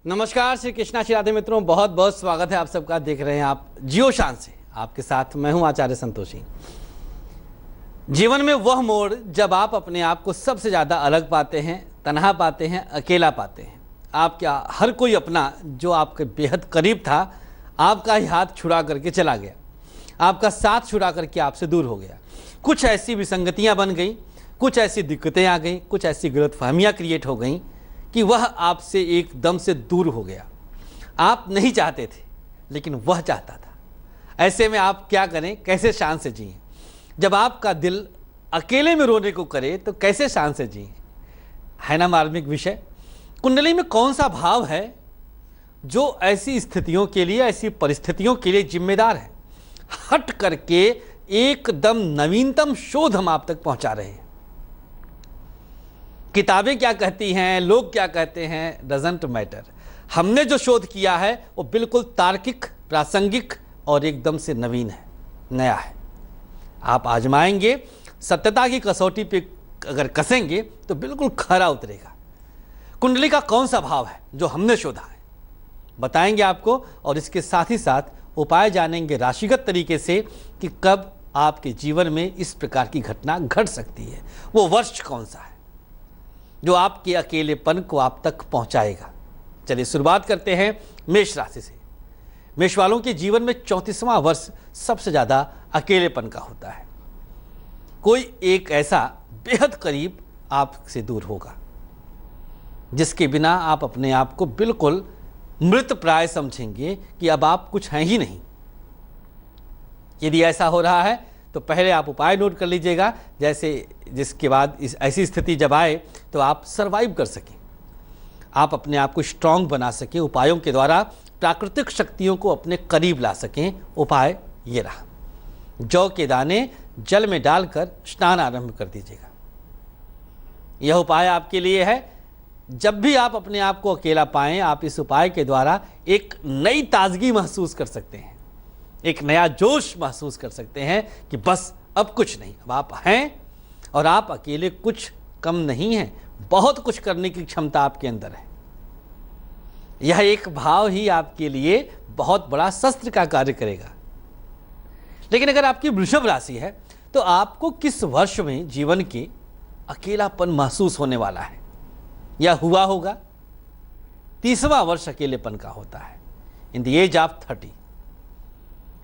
नमस्कार, श्री कृष्णा श्री राधे मित्रों, बहुत बहुत स्वागत है आप सबका। देख रहे हैं आप जियो शान से, आपके साथ मैं हूं आचार्य संतोषी। जीवन में वह मोड़ जब आप अपने आप को सबसे ज़्यादा अलग पाते हैं, तन्हा पाते हैं, अकेला पाते हैं। आपका हर कोई अपना जो आपके बेहद करीब था, आपका ही हाथ छुड़ा करके चला गया, आपका साथ छुड़ा करके आपसे दूर हो गया। कुछ ऐसी विसंगतियाँ बन गई, कुछ ऐसी दिक्कतें आ गई, कुछ ऐसी गलतफहमियाँ क्रिएट हो गई कि वह आपसे एकदम से दूर हो गया। आप नहीं चाहते थे, लेकिन वह चाहता था। ऐसे में आप क्या करें, कैसे शान से जिएं? जब आपका दिल अकेले में रोने को करे तो कैसे शान से जिएं? है ना मार्मिक विषय। कुंडली में कौन सा भाव है जो ऐसी स्थितियों के लिए, ऐसी परिस्थितियों के लिए जिम्मेदार है? हट करके एकदम नवीनतम शोध हम आप तक पहुंचा रहे हैं। किताबें क्या कहती हैं, लोग क्या कहते हैं, डजंट मैटर। हमने जो शोध किया है वो बिल्कुल तार्किक, प्रासंगिक और एकदम से नवीन है, नया है। आप आजमाएंगे, सत्यता की कसौटी पे अगर कसेंगे तो बिल्कुल खरा उतरेगा। कुंडली का कौन सा भाव है जो हमने शोधा है, बताएंगे आपको। और इसके साथ ही साथ उपाय जानेंगे राशिगत तरीके से कि कब आपके जीवन में इस प्रकार की घटना घट सकती है। वो वर्ष कौन सा है जो आपके अकेलेपन को आप तक पहुंचाएगा। चलिए शुरुआत करते हैं मेष राशि से। मेष वालों के जीवन में 34वां वर्ष सबसे ज़्यादा अकेलेपन का होता है। कोई एक ऐसा बेहद करीब आपसे दूर होगा जिसके बिना आप अपने आप को बिल्कुल मृत प्राय समझेंगे कि अब आप कुछ हैं ही नहीं। यदि ऐसा हो रहा है तो पहले आप उपाय नोट कर लीजिएगा, जैसे जिसके बाद ऐसी स्थिति जब आए तो आप सरवाइव कर सकें, आप अपने आप को स्ट्रांग बना सकें, उपायों के द्वारा प्राकृतिक शक्तियों को अपने करीब ला सकें। उपाय ये रहा, जौ के दाने जल में डालकर स्नान आरंभ कर दीजिएगा। यह उपाय आपके लिए है। जब भी आप अपने आप को अकेला पाएं, आप इस उपाय के द्वारा एक नई ताजगी महसूस कर सकते हैं, एक नया जोश महसूस कर सकते हैं कि बस अब कुछ नहीं, अब आप हैं और आप अकेले कुछ कम नहीं हैं, बहुत कुछ करने की क्षमता आपके अंदर है। यह एक भाव ही आपके लिए बहुत बड़ा शस्त्र का कार्य करेगा। लेकिन अगर आपकी वृषभ राशि है तो आपको किस वर्ष में जीवन के अकेलापन महसूस होने वाला है या हुआ होगा? 30वां वर्ष अकेलेपन का होता है, इन द एज ऑफ 30।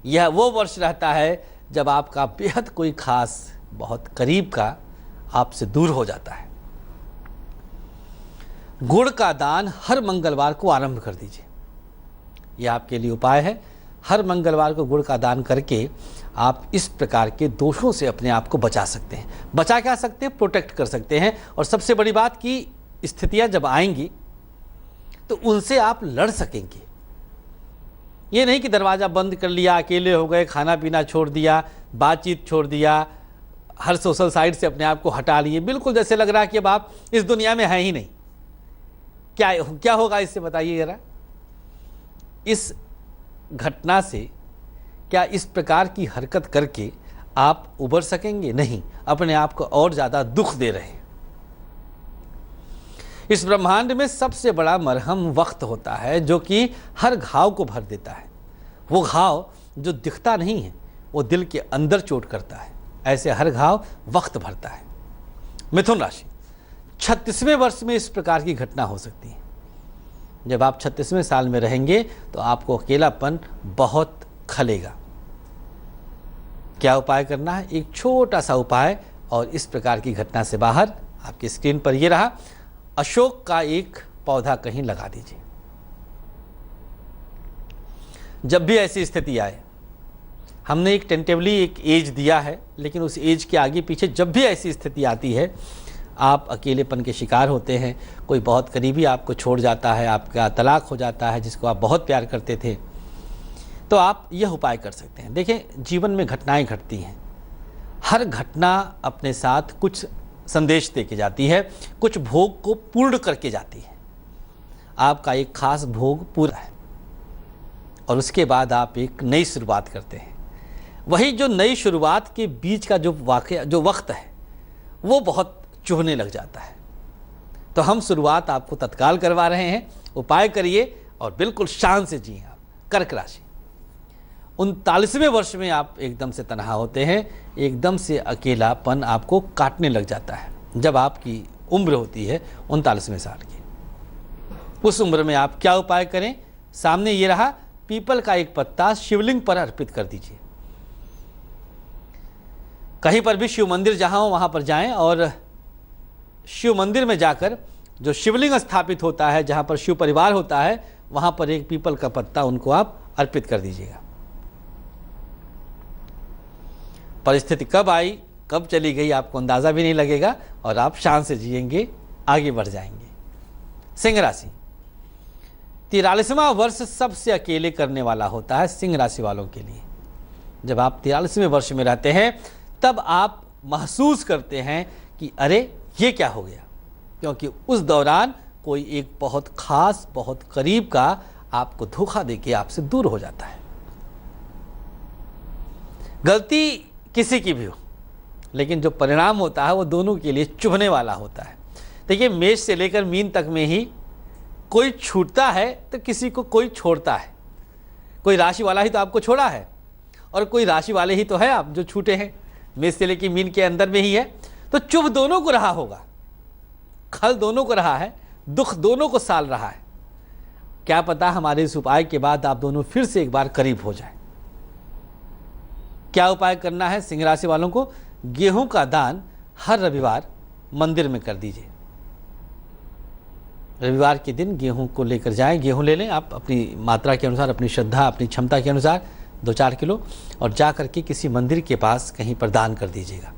यह वो वर्ष रहता है जब आपका बेहद कोई खास, बहुत करीब का आपसे दूर हो जाता है। गुड़ का दान हर मंगलवार को आरंभ कर दीजिए। यह आपके लिए उपाय है। हर मंगलवार को गुड़ का दान करके आप इस प्रकार के दोषों से अपने आप को बचा सकते हैं। बचा क्या सकते हैं, प्रोटेक्ट कर सकते हैं। और सबसे बड़ी बात कि स्थितियां जब आएंगी तो उनसे आप लड़ सकेंगे। ये नहीं कि दरवाज़ा बंद कर लिया, अकेले हो गए, खाना पीना छोड़ दिया, बातचीत छोड़ दिया, हर सोशल साइट से अपने आप को हटा लिए, बिल्कुल जैसे लग रहा है कि अब आप इस दुनिया में हैं ही नहीं। क्या होगा इससे, बताइए जरा। इस घटना से क्या इस प्रकार की हरकत करके आप उबर सकेंगे? नहीं, अपने आप को और ज़्यादा दुख दे रहे हैं। इस ब्रह्मांड में सबसे बड़ा मरहम वक्त होता है, जो कि हर घाव को भर देता है। वो घाव जो दिखता नहीं है, वो दिल के अंदर चोट करता है। ऐसे हर घाव वक्त भरता है। मिथुन राशि, 36वें वर्ष में इस प्रकार की घटना हो सकती है। जब आप 36वें साल में रहेंगे तो आपको अकेलापन बहुत खलेगा। क्या उपाय करना है? एक छोटा सा उपाय, और इस प्रकार की घटना से बाहर आपकी स्क्रीन पर ये रहा, अशोक का एक पौधा कहीं लगा दीजिए। जब भी ऐसी स्थिति आए, हमने एक टेंटेवली एक एज दिया है, लेकिन उस एज के आगे पीछे जब भी ऐसी स्थिति आती है, आप अकेलेपन के शिकार होते हैं, कोई बहुत करीबी आपको छोड़ जाता है, आपका तलाक हो जाता है जिसको आप बहुत प्यार करते थे, तो आप यह उपाय कर सकते हैं। देखें, जीवन में घटनाएं घटती हैं। हर घटना अपने साथ कुछ संदेश दे के जाती है, कुछ भोग को पूर्ण करके जाती है। आपका एक खास भोग पूरा है और उसके बाद आप एक नई शुरुआत करते हैं। वही जो नई शुरुआत के बीच का जो वक्त है, वो बहुत चुभने लग जाता है। तो हम शुरुआत आपको तत्काल करवा रहे हैं उपाय करिए और बिल्कुल शान से जिए आप। कर्क राशि, 39वें वर्ष में आप एकदम से तन्हा होते हैं, एकदम से अकेलापन आपको काटने लग जाता है। जब आपकी उम्र होती है 39वें साल की, उस उम्र में आप क्या उपाय करें? सामने ये रहा, पीपल का एक पत्ता शिवलिंग पर अर्पित कर दीजिए। कहीं पर भी शिव मंदिर जहां हो वहां पर जाएं और शिव मंदिर में जाकर जो शिवलिंग स्थापित होता है, जहां पर शिव परिवार होता है, वहां पर एक पीपल का पत्ता उनको आप अर्पित कर दीजिएगा। परिस्थिति कब आई कब चली गई आपको अंदाजा भी नहीं लगेगा और आप शान से जिएंगे, आगे बढ़ जाएंगे। सिंह राशि, 43वां वर्ष सबसे अकेले करने वाला होता है सिंह राशि वालों के लिए। जब आप 43वें वर्ष में रहते हैं तब आप महसूस करते हैं कि अरे ये क्या हो गया, क्योंकि उस दौरान कोई एक बहुत खास, बहुत करीब का आपको धोखा देके आपसे दूर हो जाता है। गलती किसी की भी हो, लेकिन जो परिणाम होता है वो दोनों के लिए चुभने वाला होता है। देखिए, मेष से लेकर मीन तक में ही कोई छूटता है तो किसी को कोई छोड़ता है। कोई राशि वाला ही तो आपको छोड़ा है और कोई राशि वाले ही तो है आप जो छूटे हैं। मेष से लेकर मीन के अंदर में ही है, तो चुभ दोनों को रहा होगा, खल दोनों को रहा है, दुख दोनों को साल रहा है। क्या पता हमारे इस उपाय के बाद आप दोनों फिर से एक बार करीब हो जाए। क्या उपाय करना है सिंह राशि वालों को? गेहूं का दान हर रविवार मंदिर में कर दीजिए। रविवार के दिन गेहूं को लेकर जाएं, गेहूं ले लें आप अपनी मात्रा के अनुसार, अपनी श्रद्धा, अपनी क्षमता के अनुसार 2-4 किलो, और जा करके किसी मंदिर के पास कहीं पर दान कर दीजिएगा।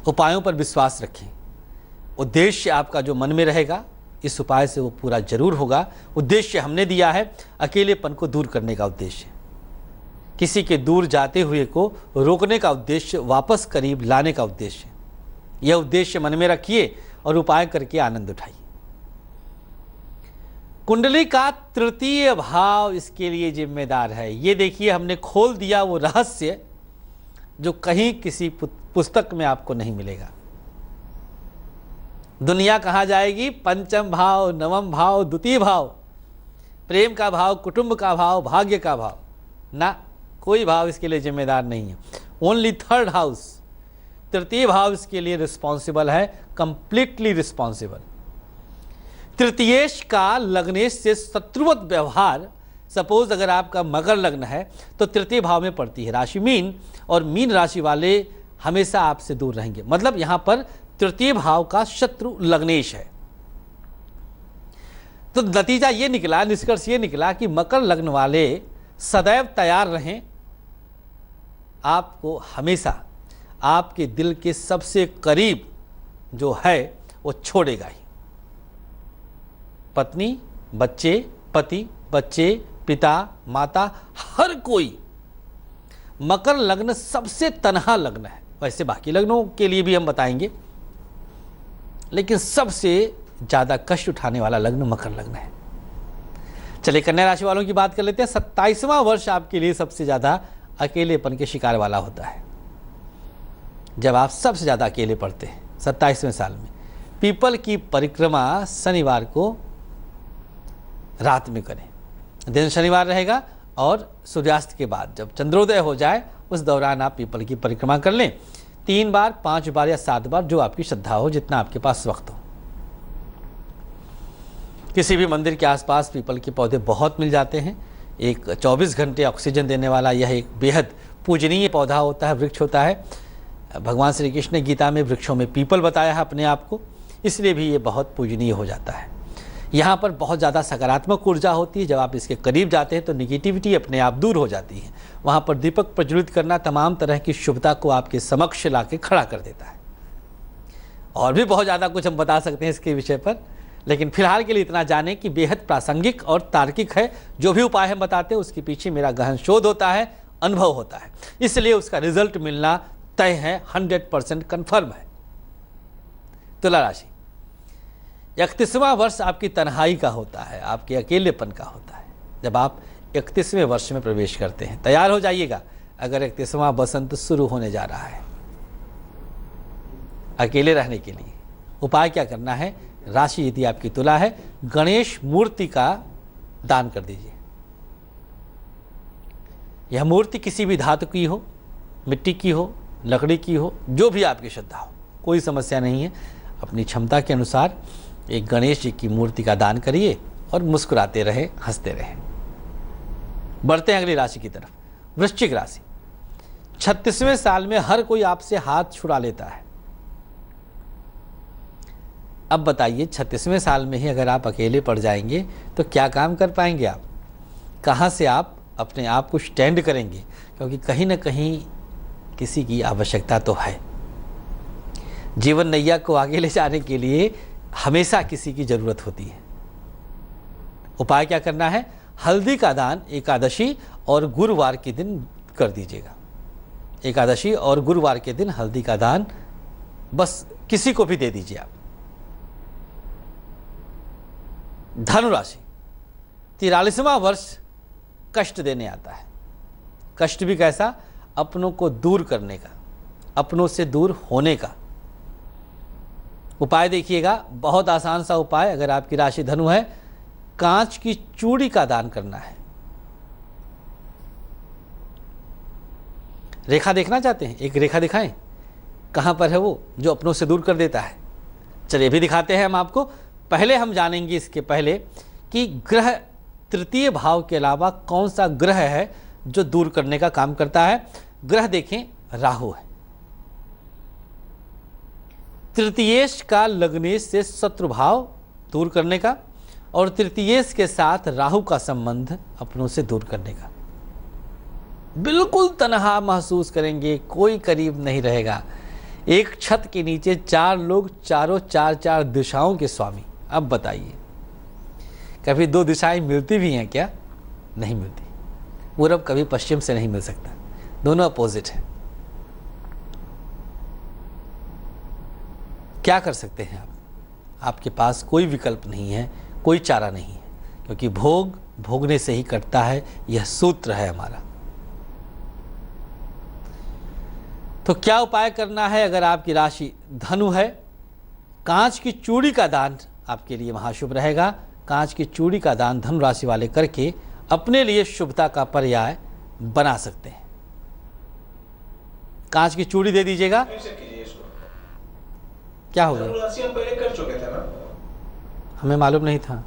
उपायों पर विश्वास रखें, उद्देश्य आपका जो मन में रहेगा इस उपाय से वो पूरा जरूर होगा। उद्देश्य हमने दिया है अकेलेपन को दूर करने का उद्देश्य, किसी के दूर जाते हुए को रोकने का उद्देश्य, वापस करीब लाने का उद्देश्य। यह उद्देश्य मन में रखिए और उपाय करके आनंद उठाइए। कुंडली का तृतीय भाव इसके लिए जिम्मेदार है। ये देखिए, हमने खोल दिया वो रहस्य जो कहीं किसी पुस्तक में आपको नहीं मिलेगा। दुनिया कहाँ जाएगी? पंचम भाव, नवम भाव, द्वितीय भाव, प्रेम का भाव, कुटुंब का भाव, भाग्य का भाव, ना कोई भाव इसके लिए जिम्मेदार नहीं है। ओनली थर्ड हाउस, तृतीय भाव इसके लिए रिस्पॉन्सिबल है, कंप्लीटली रिस्पॉन्सिबल। तृतीयेश का लग्नेश से शत्रुवत व्यवहार, सपोज अगर आपका मकर लग्न है तो तृतीय भाव में पड़ती है राशि मीन, और मीन राशि वाले हमेशा आपसे दूर रहेंगे। मतलब यहां पर तृतीय भाव का शत्रु लग्नेश है। तो नतीजा ये निकला, निष्कर्ष ये निकला कि मकर लग्न वाले सदैव तैयार रहें, आपको हमेशा आपके दिल के सबसे करीब जो है वो छोड़ेगा ही। पत्नी, बच्चे, पति, बच्चे, पिता, माता, हर कोई। मकर लग्न सबसे तन्हा लग्न है। वैसे बाकी लग्नों के लिए भी हम बताएंगे, लेकिन सबसे ज्यादा कष्ट उठाने वाला लग्न मकर लग्न है। चलिए कन्या राशि वालों की बात कर लेते हैं। 27वां वर्ष आपके लिए सबसे ज्यादा अकेलेपन के शिकार वाला होता है। जब आप सबसे ज्यादा अकेले पड़ते हैं 27वें साल में। पीपल की परिक्रमा शनिवार को रात में करें। दिन शनिवार रहेगा और सूर्यास्त के बाद जब चंद्रोदय हो जाए उस दौरान आप पीपल की परिक्रमा कर लें। 3 बार, 5 बार या 7 बार, जो आपकी श्रद्धा हो, जितना आपके पास वक्त हो। किसी भी मंदिर के आसपास पीपल के पौधे बहुत मिल जाते हैं। एक 24 घंटे ऑक्सीजन देने वाला यह एक बेहद पूजनीय पौधा होता है, वृक्ष होता है। भगवान श्री कृष्ण ने गीता में वृक्षों में पीपल बताया है अपने आप को, इसलिए भी ये बहुत पूजनीय हो जाता है। यहाँ पर बहुत ज़्यादा सकारात्मक ऊर्जा होती है। जब आप इसके करीब जाते हैं तो निगेटिविटी अपने आप दूर हो जाती है। वहाँ पर दीपक प्रज्वलित करना तमाम तरह की शुभता को आपके समक्ष ला के खड़ा कर देता है। और भी बहुत ज़्यादा कुछ हम बता सकते हैं इसके विषय पर, लेकिन फिलहाल के लिए इतना जाने कि बेहद प्रासंगिक और तार्किक है। जो भी उपाय हम बताते हैं उसके पीछे मेरा गहन शोध होता है, अनुभव होता है, इसलिए उसका रिजल्ट मिलना तय है, 100% कन्फर्म है। तुला राशि, 31वां वर्ष आपकी तन्हाई का होता है, आपके अकेलेपन का होता है। जब आप 31वें वर्ष में प्रवेश करते हैं, तैयार हो जाइएगा, अगर 31वां बसंत शुरू होने जा रहा है। अकेले रहने के लिए उपाय क्या करना है? राशि यदि आपकी तुला है, गणेश मूर्ति का दान कर दीजिए। यह मूर्ति किसी भी धातु की हो, मिट्टी की हो, लकड़ी की हो, जो भी आपकी श्रद्धा हो, कोई समस्या नहीं है। अपनी क्षमता के अनुसार एक गणेश जी की मूर्ति का दान करिए और मुस्कुराते रहे, हंसते रहे। बढ़ते हैं अगली राशि की तरफ, वृश्चिक राशि। 36वें साल में हर कोई आपसे हाथ छुड़ा लेता है। अब बताइए, 36वें साल में ही अगर आप अकेले पड़ जाएंगे तो क्या काम कर पाएंगे आप? कहाँ से आप अपने आप को स्टैंड करेंगे? क्योंकि कहीं ना कहीं किसी की आवश्यकता तो है। जीवन नैया को आगे ले जाने के लिए हमेशा किसी की ज़रूरत होती है। उपाय क्या करना है? हल्दी का दान एकादशी और गुरुवार के दिन कर दीजिएगा। एकादशी और गुरुवार के दिन हल्दी का दान बस किसी को भी दे दीजिए आप। धनु राशि, 43वां वर्ष कष्ट देने आता है। कष्ट भी कैसा? अपनों को दूर करने का, अपनों से दूर होने का। उपाय देखिएगा, बहुत आसान सा उपाय। अगर आपकी राशि धनु है, कांच की चूड़ी का दान करना है। रेखा देखना चाहते हैं? एक रेखा दिखाएं, कहां पर है वो जो अपनों से दूर कर देता है? चलिए भी दिखाते हैं हम आपको। पहले हम जानेंगे इसके पहले कि ग्रह तृतीय भाव के अलावा कौन सा ग्रह है जो दूर करने का काम करता है। ग्रह देखें, राहु है। तृतीयेश का लग्नेश से शत्रु भाव दूर करने का, और तृतीयेश के साथ राहु का संबंध अपनों से दूर करने का। बिल्कुल तन्हा महसूस करेंगे, कोई करीब नहीं रहेगा। एक छत के नीचे 4 लोग, चारों 4 दिशाओं के स्वामी। अब बताइए, कभी 2 दिशाएं मिलती भी हैं क्या? नहीं मिलती। पूरब कभी पश्चिम से नहीं मिल सकता, दोनों अपोजिट है। क्या कर सकते हैं आप? आपके पास कोई विकल्प नहीं है, कोई चारा नहीं है, क्योंकि भोग भोगने से ही कटता है, यह सूत्र है हमारा। तो क्या उपाय करना है? अगर आपकी राशि धनु है, कांच की चूड़ी का दान आपके लिए महाशुभ रहेगा। कांच की चूड़ी का दान धनु राशि वाले करके अपने लिए शुभता का पर्याय बना सकते हैं। कांच की चूड़ी दे दीजिएगा। क्या होगा? हम पहले कर चुके थे ना, हमें मालूम नहीं था,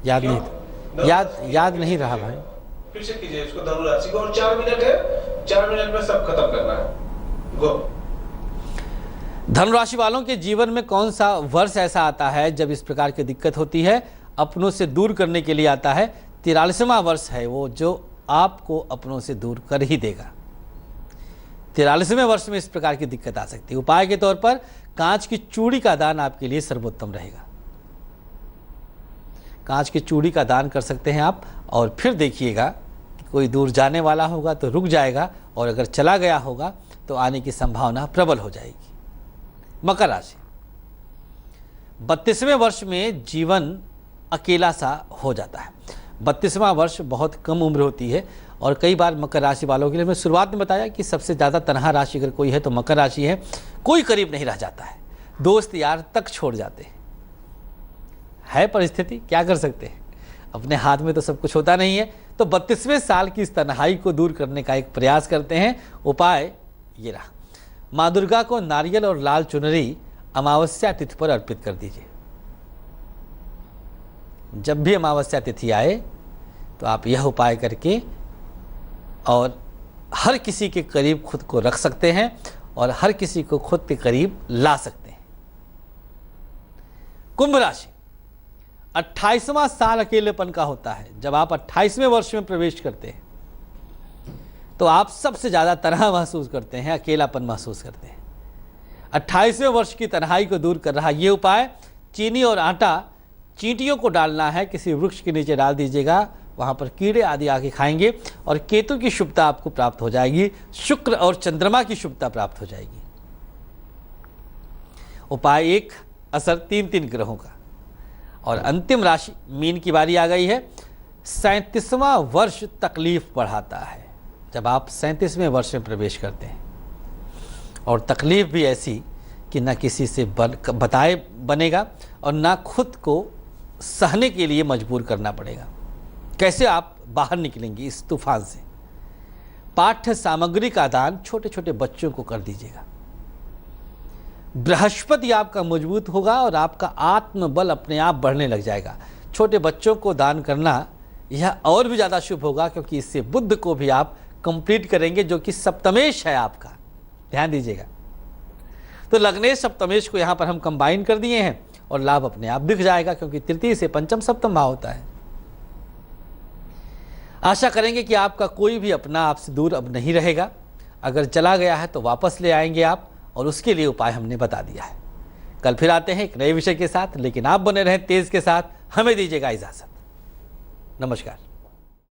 याद नहीं था, याद नहीं रहा भाई। फिर से कीजिए इसको, धनु राशि को। और 4 मिनट है, 4 मिनट में सब खत्म करना है। गो। धनु राशि वालों के जीवन में कौन सा वर्ष ऐसा आता है जब इस प्रकार की दिक्कत होती है? अपनों से दूर करने के लिए आता है। 43वां वर्ष है वो जो आपको अपनों से दूर कर ही देगा। 43वें वर्ष में इस प्रकार की दिक्कत आ सकती है। उपाय के तौर पर कांच की चूड़ी का दान आपके लिए सर्वोत्तम रहेगा। कांच की चूड़ी का दान कर सकते हैं आप, और फिर देखिएगा कि कोई दूर जाने वाला होगा तो रुक जाएगा, और अगर चला गया होगा तो आने की संभावना प्रबल हो जाएगी। मकर राशि, 32वें वर्ष में जीवन अकेला सा हो जाता है। 32वां वर्ष बहुत कम उम्र होती है, और कई बार मकर राशि वालों के लिए, मैं शुरुआत में बताया कि सबसे ज़्यादा तनहा राशि अगर कोई है तो मकर राशि है। कोई करीब नहीं रह जाता है, दोस्त यार तक छोड़ जाते हैं। है परिस्थिति, क्या कर सकते हैं? अपने हाथ में तो सब कुछ होता नहीं है। तो 32वें साल की इस तन्हाई को दूर करने का एक प्रयास करते हैं। उपाय ये रहा, माँ दुर्गा को नारियल और लाल चुनरी अमावस्या तिथि पर अर्पित कर दीजिए। जब भी अमावस्या तिथि आए तो आप यह उपाय करके और हर किसी के करीब खुद को रख सकते हैं, और हर किसी को खुद के करीब ला सकते हैं। कुंभ राशि, 28वां साल अकेलेपन का होता है। जब आप 28वें वर्ष में प्रवेश करते हैं तो आप सबसे ज़्यादा तनहा महसूस करते हैं, अकेलापन महसूस करते हैं। 28वें वर्ष की तन्हाई को दूर कर रहा ये उपाय, चीनी और आटा चींटियों को डालना है, किसी वृक्ष के नीचे डाल दीजिएगा, वहाँ पर कीड़े आदि आके खाएंगे, और केतु की शुभता आपको प्राप्त हो जाएगी। शुक्र और चंद्रमा की शुभता प्राप्त हो जाएगी। उपाय 1, असर 3 ग्रहों का। और अंतिम राशि मीन की बारी आ गई है। 37वां वर्ष तकलीफ बढ़ाता है। जब आप 37वें वर्ष में प्रवेश करते हैं, और तकलीफ भी ऐसी कि न किसी से बताए बनेगा, और ना खुद को सहने के लिए मजबूर करना पड़ेगा। कैसे आप बाहर निकलेंगे इस तूफान से? पाठ्य सामग्री का दान छोटे छोटे बच्चों को कर दीजिएगा। बृहस्पति आपका मजबूत होगा और आपका आत्मबल अपने आप बढ़ने लग जाएगा। छोटे बच्चों को दान करना यह और भी ज़्यादा शुभ होगा, क्योंकि इससे बुध को भी आप कंप्लीट करेंगे, जो कि सप्तमेश है आपका। ध्यान दीजिएगा। तो लग्नेश सप्तमेश को यहाँ पर हम कंबाइन कर दिए हैं और लाभ अपने आप दिख जाएगा, क्योंकि तृतीय से पंचम सप्तम भाव होता है। आशा करेंगे कि आपका कोई भी अपना आपसे दूर अब नहीं रहेगा। अगर चला गया है तो वापस ले आएंगे आप, और उसके लिए उपाय हमने बता दिया है। कल फिर आते हैं एक नए विषय के साथ, लेकिन आप बने रहें तेज के साथ। हमें दीजिएगा इजाजत। नमस्कार।